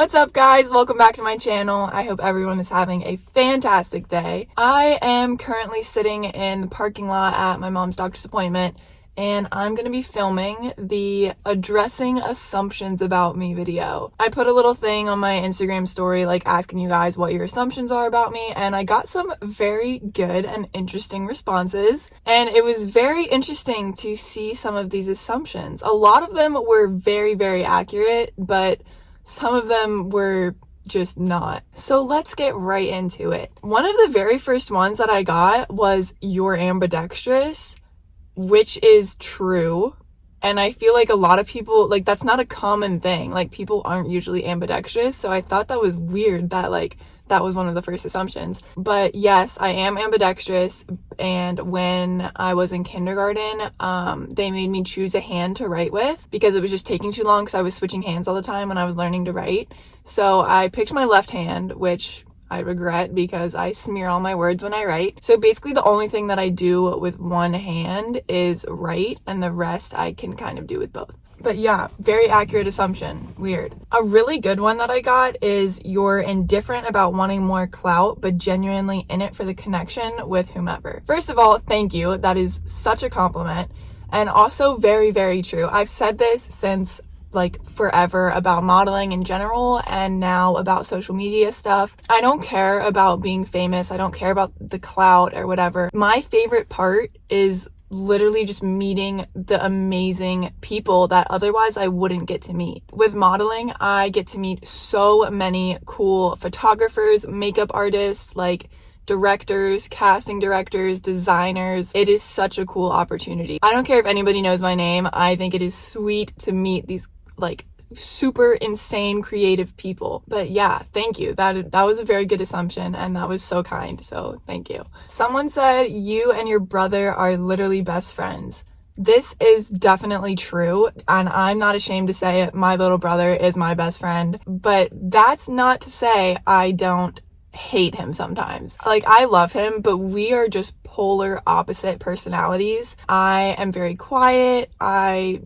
What's up, guys? Welcome back to my channel. I hope everyone is having a fantastic day. I am currently sitting in the parking lot at my mom's doctor's appointment, and I'm going to be filming the addressing assumptions about me video. I put a little thing on my Instagram story like asking you guys what your assumptions are about me, and I got some very good and interesting responses, and it was very interesting to see some of these assumptions. A lot of them were very, very accurate, but some of them were just not. So let's get right into it. One of the very first ones that I got was you're ambidextrous, which is true. And I feel like a lot of people, like, that's not a common thing. Like, people aren't usually ambidextrous. So I thought that was weird that, like, that was one of the first assumptions. But yes, I am ambidextrous. And when I was in kindergarten, they made me choose a hand to write with because it was just taking too long because I was switching hands all the time when I was learning to write. So I picked my left hand, which I regret because I smear all my words when I write. So basically the only thing that I do with one hand is write, and the rest I can kind of do with both. But yeah, very accurate assumption. Weird. A really good one that I got is you're indifferent about wanting more clout, but genuinely in it for the connection with whomever. First of all, thank you. That is such a compliment. And also very, very true. I've said this since like forever about modeling in general, and now about social media stuff. I don't care about being famous. I don't care about the clout or whatever. My favorite part is literally just meeting the amazing people that otherwise I wouldn't get to meet. With modeling, I get to meet so many cool photographers, makeup artists, like directors, casting directors, designers. It is such a cool opportunity. I don't care if anybody knows my name. I think it is sweet to meet these like super insane creative people. But yeah, thank you. That was a very good assumption, and that was so kind, so thank you. Someone said you and your brother are literally best friends. This is definitely true, and I'm not ashamed to say it. My little brother is my best friend, but that's not to say I don't hate him sometimes. Like, I love him, but we are just polar opposite personalities. I am very quiet. I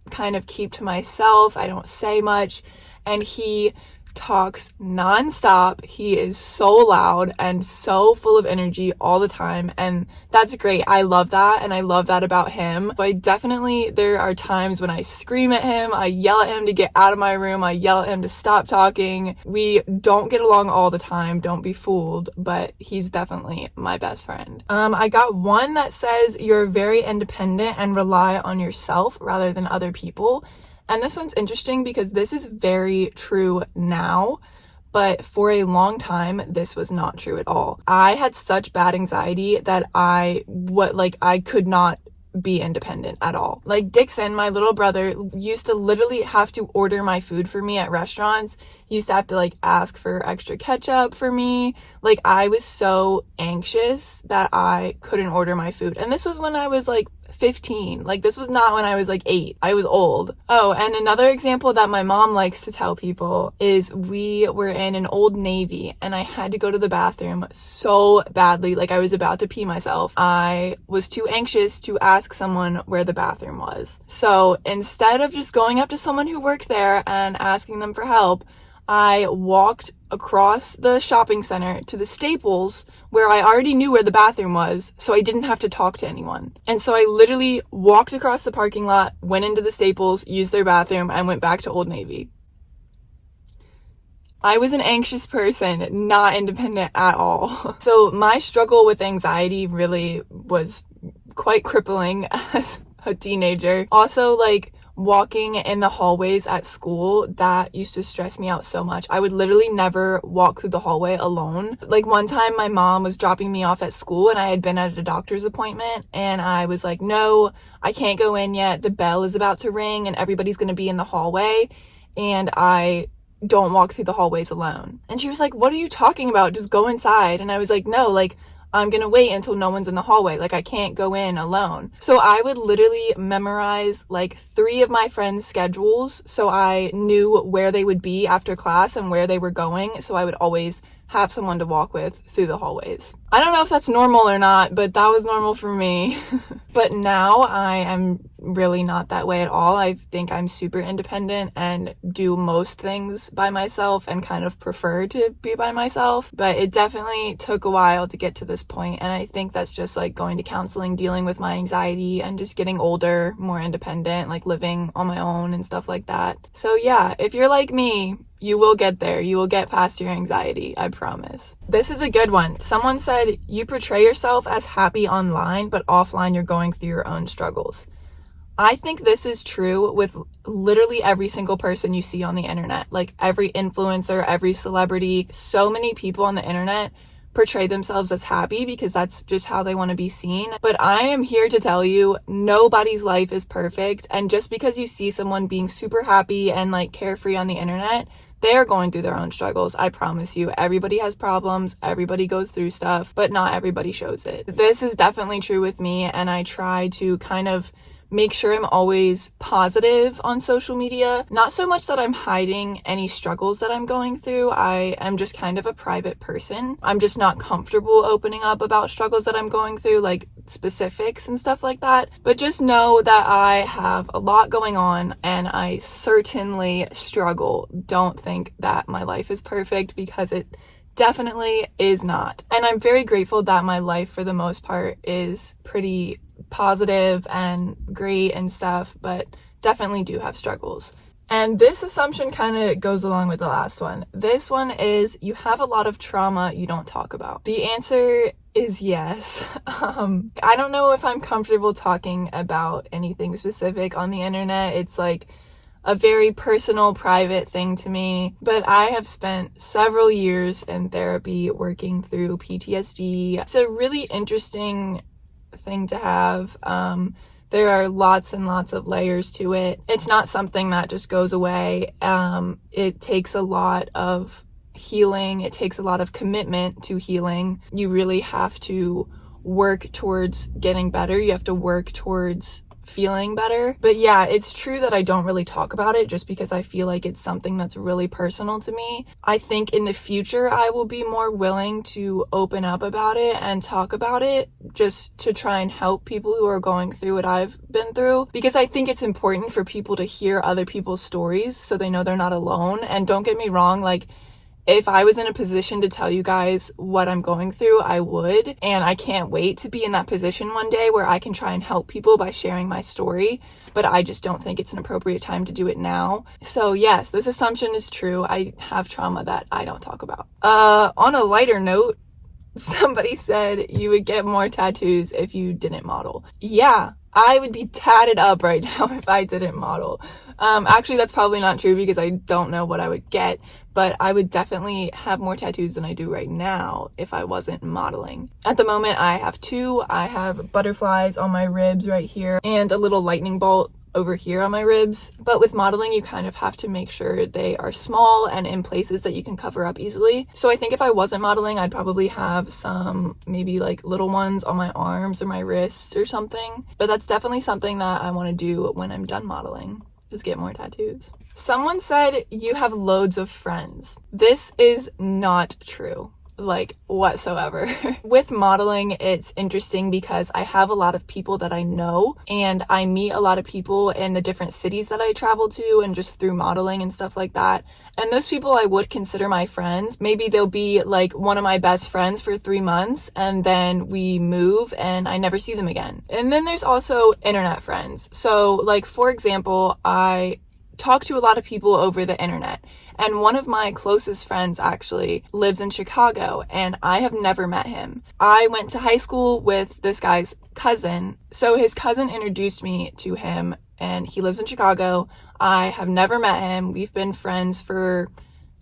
kind of keep to myself. I don't say much, and he talks nonstop. He is so loud and so full of energy all the time, and that's great. I love that, and I love that about him. But there are times when I scream at him, I yell at him to get out of my room, I yell at him to stop talking. We don't get along all the time, don't be fooled, but he's definitely my best friend. I got one that says you're very independent and rely on yourself rather than other people. And this one's interesting because this is very true now, but for a long time, this was not true at all. I had such bad anxiety that I could not be independent at all. Like, Dixon, my little brother, used to literally have to order my food for me at restaurants. He used to have to like ask for extra ketchup for me. Like, I was so anxious that I couldn't order my food. And this was when I was like 15. Like, this was not when I was like 8. I was old. Oh, and another example that my mom likes to tell people is we were in an Old Navy and I had to go to the bathroom so badly. Like, I was about to pee myself. I was too anxious to ask someone where the bathroom was. So instead of just going up to someone who worked there and asking them for help, I walked across the shopping center to the Staples where I already knew where the bathroom was, so I didn't have to talk to anyone. And so I literally walked across the parking lot, went into the Staples, used their bathroom, and went back to Old Navy. I was an anxious person, not independent at all. So my struggle with anxiety really was quite crippling as a teenager. Also, like, walking in the hallways at school, that used to stress me out so much. I would literally never walk through the hallway alone. Like, one time my mom was dropping me off at school and I had been at a doctor's appointment, and I was like, no, I can't go in yet. The bell is about to ring and everybody's going to be in the hallway, and I don't walk through the hallways alone. And she was like, what are you talking about? Just go inside. And I was like, no, like, I'm gonna wait until no one's in the hallway. Like, I can't go in alone. So I would literally memorize like 3 of my friends' schedules so I knew where they would be after class and where they were going, so I would always have someone to walk with through the hallways. I don't know if that's normal or not, but that was normal for me. But now I am really not that way at all. I think I'm super independent and do most things by myself and kind of prefer to be by myself. But it definitely took a while to get to this point, and I think that's just like going to counseling, dealing with my anxiety, and just getting older, more independent, like living on my own and stuff like that. So yeah, if you're like me, you will get there. You will get past your anxiety, I promise. This is a good one. Someone said, you portray yourself as happy online, but offline you're going through your own struggles. I think this is true with literally every single person you see on the internet. Like every influencer, every celebrity, so many people on the internet portray themselves as happy because that's just how they want to be seen. But I am here to tell you, nobody's life is perfect. And just because you see someone being super happy and like carefree on the internet, they're going through their own struggles. I promise you, everybody has problems, everybody goes through stuff, but not everybody shows it. This is definitely true with me, and I try to kind of make sure I'm always positive on social media. Not so much that I'm hiding any struggles that I'm going through. I am just kind of a private person. I'm just not comfortable opening up about struggles that I'm going through, like specifics and stuff like that. But just know that I have a lot going on and I certainly struggle. Don't think that my life is perfect, because it definitely is not. And I'm very grateful that my life for the most part is pretty positive and great and stuff, but definitely do have struggles. And this assumption kind of goes along with the last one. This one is, you have a lot of trauma you don't talk about. The answer is yes. I don't know if I'm comfortable talking about anything specific on the internet. It's like a very personal, private thing to me. But I have spent several years in therapy working through PTSD. It's a really interesting thing to have. There are lots and lots of layers to it. It's not something that just goes away. It takes a lot of healing. It takes a lot of commitment to healing. You really have to work towards getting better. You have to work towards feeling better. But yeah, it's true that I don't really talk about it just because I feel like it's something that's really personal to me. I think in the future I will be more willing to open up about it and talk about it, just to try and help people who are going through what I've been through, because I think it's important for people to hear other people's stories so they know they're not alone. And don't get me wrong, like, if I was in a position to tell you guys what I'm going through, I would. And I can't wait to be in that position one day where I can try and help people by sharing my story. But I just don't think it's an appropriate time to do it now. So yes, this assumption is true. I have trauma that I don't talk about. On a lighter note, somebody said you would get more tattoos if you didn't model. Yeah, I would be tatted up right now if I didn't model. Actually, that's probably not true because I don't know what I would get, but I would definitely have more tattoos than I do right now if I wasn't modeling. At the moment, I have 2. I have butterflies on my ribs right here and a little lightning bolt over here on my ribs. But with modeling, you kind of have to make sure they are small and in places that you can cover up easily. So I think if I wasn't modeling, I'd probably have some maybe like little ones on my arms or my wrists or something. But that's definitely something that I want to do when I'm done modeling, is get more tattoos. Someone said you have loads of friends. This is not true, like, whatsoever. With modeling, it's interesting because I have a lot of people that I know, and I meet a lot of people in the different cities that I travel to, and just through modeling and stuff like that. And those people I would consider my friends. Maybe they'll be like one of my best friends for 3 months, and then we move and I never see them again. And then there's also internet friends. So like, for example, I talk to a lot of people over the internet, and one of my closest friends actually lives in Chicago, and I have never met him. I went to high school with this guy's cousin, so his cousin introduced me to him, and he lives in Chicago. I have never met him. We've been friends for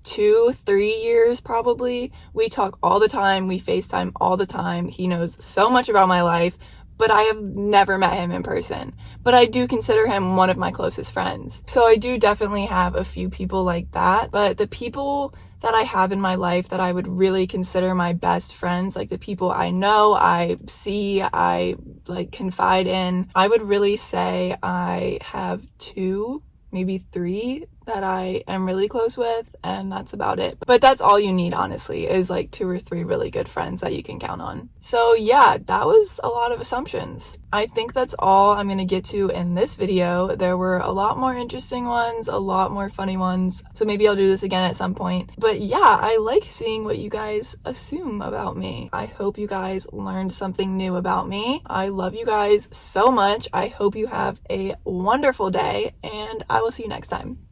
2-3 years probably. We talk all the time. We FaceTime all the time. He knows so much about my life, but I have never met him in person. But I do consider him one of my closest friends. So I do definitely have a few people like that. But the people that I have in my life that I would really consider my best friends, like the people I know, I see, I like confide in, I would really say I have 2, maybe 3 that I am really close with, and that's about it. But that's all you need, honestly, is like 2 or 3 really good friends that you can count on. So yeah, that was a lot of assumptions. I think that's all I'm gonna get to in this video. There were a lot more interesting ones, a lot more funny ones, so maybe I'll do this again at some point. But yeah, I like seeing what you guys assume about me. I hope you guys learned something new about me. I love you guys so much. I hope you have a wonderful day, and I will see you next time.